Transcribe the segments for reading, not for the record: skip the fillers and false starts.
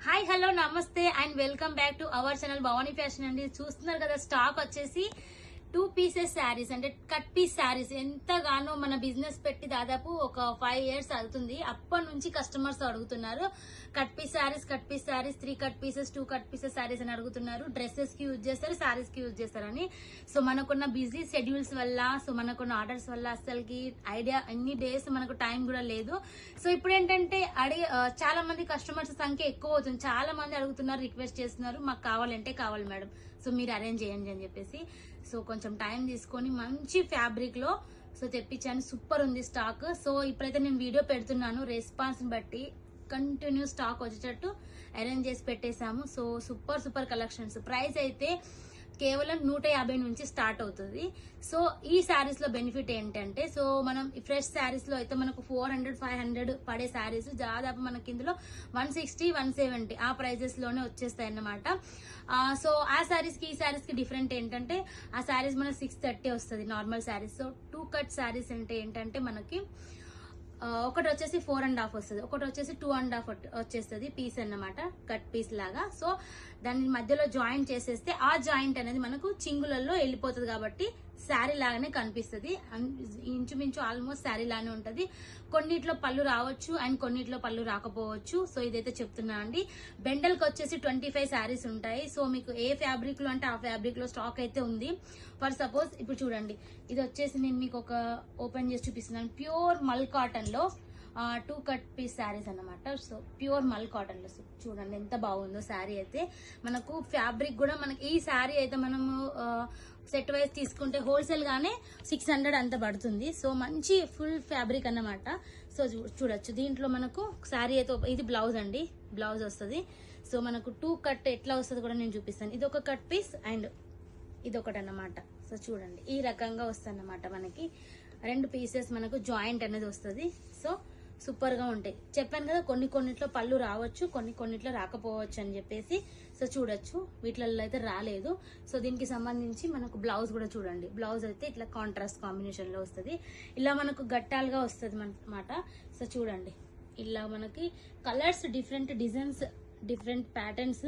Hi hello నమస్తే and welcome back to our channel Bhavani fashion అండి. చూస్తున్నారు కదా, స్టాక్ వచ్చేసి 2 పీసెస్ శారీస్ అంటే కట్ పీస్ శారీస్. ఎంతగానో మన బిజినెస్ పెట్టి దాదాపు ఒక 5 years అవుతుంది. అప్పటి నుంచి కస్టమర్స్ అడుగుతున్నారు cut piece saris, 3 cut pieces, 2 cut pieces saris అని అడుగుతున్నారు. డ్రెస్సెస్ కి యూజ్ చేస్తారు, శారీస్ కి యూజ్ చేస్తారని. సో మనకున్న బిజీ షెడ్యూల్స్ వల్ల, సో మనకున్న ఆర్డర్స్ వల్ల అసలుకి ఐడియా అన్ని డేస్ మనకు టైం కూడా లేదు. సో ఇప్పుడు ఏంటంటే చాలా మంది కస్టమర్స్ సంఖ్య ఎక్కువ అవుతుంది. చాలా మంది అడుగుతున్నారు, రిక్వెస్ట్ చేస్తున్నారు, మాకు కావాలంటే కావాలి మేడం, సో మీరు అరేంజ్ చేయండి అని చెప్పేసి. సో కొంచెం టైం తీసుకొని మంచి ఫ్యాబ్రిక్ లో సో తెప్పించాను. సూపర్ ఉంది స్టాక్. సో ఇప్పుడైతే నేను వీడియో పెడుతున్నాను, రెస్పాన్స్ బట్టి కంటిన్యూ స్టాక్ వచ్చేటట్టు అరేంజ్ చేసి పెట్టేశాము. So super collections. ప్రైస్ అయితే కేవలం 150 నుంచి స్టార్ట్ అవుతుంది. సో ఈ శారీస్ లో బెనిఫిట్ ఏంటంటే, సో మనం ఫ్రెష్ శారీస్ లో అయితే మనకు 400-500 పడే శారీస్ దాదాపు మనకి ఇందులో 160-170 ఆ ప్రైజెస్ లోనే వచ్చేస్తాయి అన్నమాట. సో ఆ శారీస్ కి ఈ శారీస్ కి డిఫరెంట్ ఏంటంటే, ఆ శారీస్ మనకి 630 వస్తుంది normal saris. So 2 cut saris అంటే ఏంటంటే మనకి ఒకటి వచ్చేసి 4.5 వస్తుంది, ఒకటి వచ్చేసి 2.5 వచ్చేస్తుంది పీస్ అన్నమాట, కట్ పీస్ లాగా. సో దాని మధ్యలో జాయింట్ చేసేస్తే ఆ జాయింట్ అనేది మనకు చింగులలో వెళ్ళిపోతుంది కాబట్టి శారీ లాగానే కనిపిస్తుంది. ఇంచుమించు ఆల్మోస్ట్ శారీ లాగానే ఉంటది. కొన్నిట్లో పళ్ళు రావచ్చు అండ్ కొన్నిట్లో పళ్ళు రాకపోవచ్చు. సో ఇదైతే చెప్తున్నా అండి. బెండల్కి వచ్చేసి 25 శారీస్ ఉంటాయి. సో మీకు ఏ ఫ్యాబ్రిక్ లో అంటే ఆ ఫ్యాబ్రిక్ లో స్టాక్ అయితే ఉంది. ఫర్ సపోజ్ ఇప్పుడు చూడండి, ఇది వచ్చేసి నేను మీకు ఒక ఓపెన్ చేసి చూపిస్తున్నాను. ప్యూర్ మల్ కాటన్ లో 2 కట్ పీస్ శారీస్ అన్నమాట. సో ప్యూర్ మల్ కాటన్ లో చూడండి ఎంత బాగుందో శారీ అయితే. మనకు ఫ్యాబ్రిక్ కూడా మనకి ఈ శారీ అయితే మనము సెట్ వైజ్ తీసుకుంటే హోల్సేల్ గానే 600 అంత పడుతుంది. సో మంచి ఫుల్ ఫ్యాబ్రిక్ అన్నమాట. సో చూడొచ్చు దీంట్లో మనకు శారీ అయితే ఇది బ్లౌజ్ అండి, బ్లౌజ్ వస్తుంది. సో మనకు 2 కట్ ఎట్లా వస్తుంది కూడా నేను చూపిస్తాను. ఇది ఒక కట్ పీస్ అండ్ ఇది ఒకటి అన్నమాట. సో చూడండి ఈ రకంగా వస్తుంది అన్నమాట. మనకి 2 పీసెస్ మనకు జాయింట్ అనేది వస్తుంది. సో సూపర్ గా ఉంటాయి. చెప్పాను కదా, కొన్నిట్లో పళ్ళు రావచ్చు, కొన్నిట్లో రాకపోవచ్చు అని చెప్పేసి. సో చూడొచ్చు వీటిలలో అయితే రాలేదు. సో దీనికి సంబంధించి మనకు బ్లౌజ్ కూడా చూడండి, బ్లౌజ్ అయితే ఇట్లా కాంట్రాస్ట్ కాంబినేషన్ లో వస్తుంది. ఇలా మనకు గట్టాలుగా వస్తుంది అన్నమాట. సో చూడండి ఇలా మనకి colours, different designs, different patterns,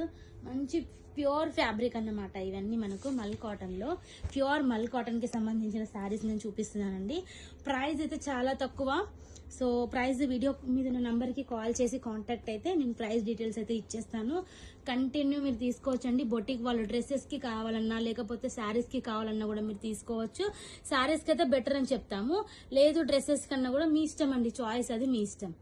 మంచి ప్యూర్ ఫ్యాబ్రిక్ అన్నమాట. ఇవన్నీ మనకు మల్ కాటన్ లో, ప్యూర్ మల్ కాటన్ కి సంబంధించిన శారీస్ నేను చూపిస్తున్నానండి. ప్రైస్ అయితే చాలా తక్కువ. సో ప్రైస్ వీడియో మీద నంబర్ కి కాల్ చేసి కాంటాక్ట్ అయితే నేను ప్రైస్ డీటెయిల్స్ అయితే ఇచ్చేస్తాను. కంటిన్యూ మీరు తీసుకోవచ్చండి. బొటిక్ వాళ్ళు డ్రెస్సెస్ కి కావాలన్నా లేకపోతే శారీస్ కి కావాలన్నా కూడా మీరు తీసుకోవచ్చు. శారీస్ కి అయితే బెటర్ అని చెప్తాము, లేదు డ్రెస్సెస్ కన్నా కూడా మీ ఇష్టం అండి, చాయిస్ అది మీ ఇష్టం.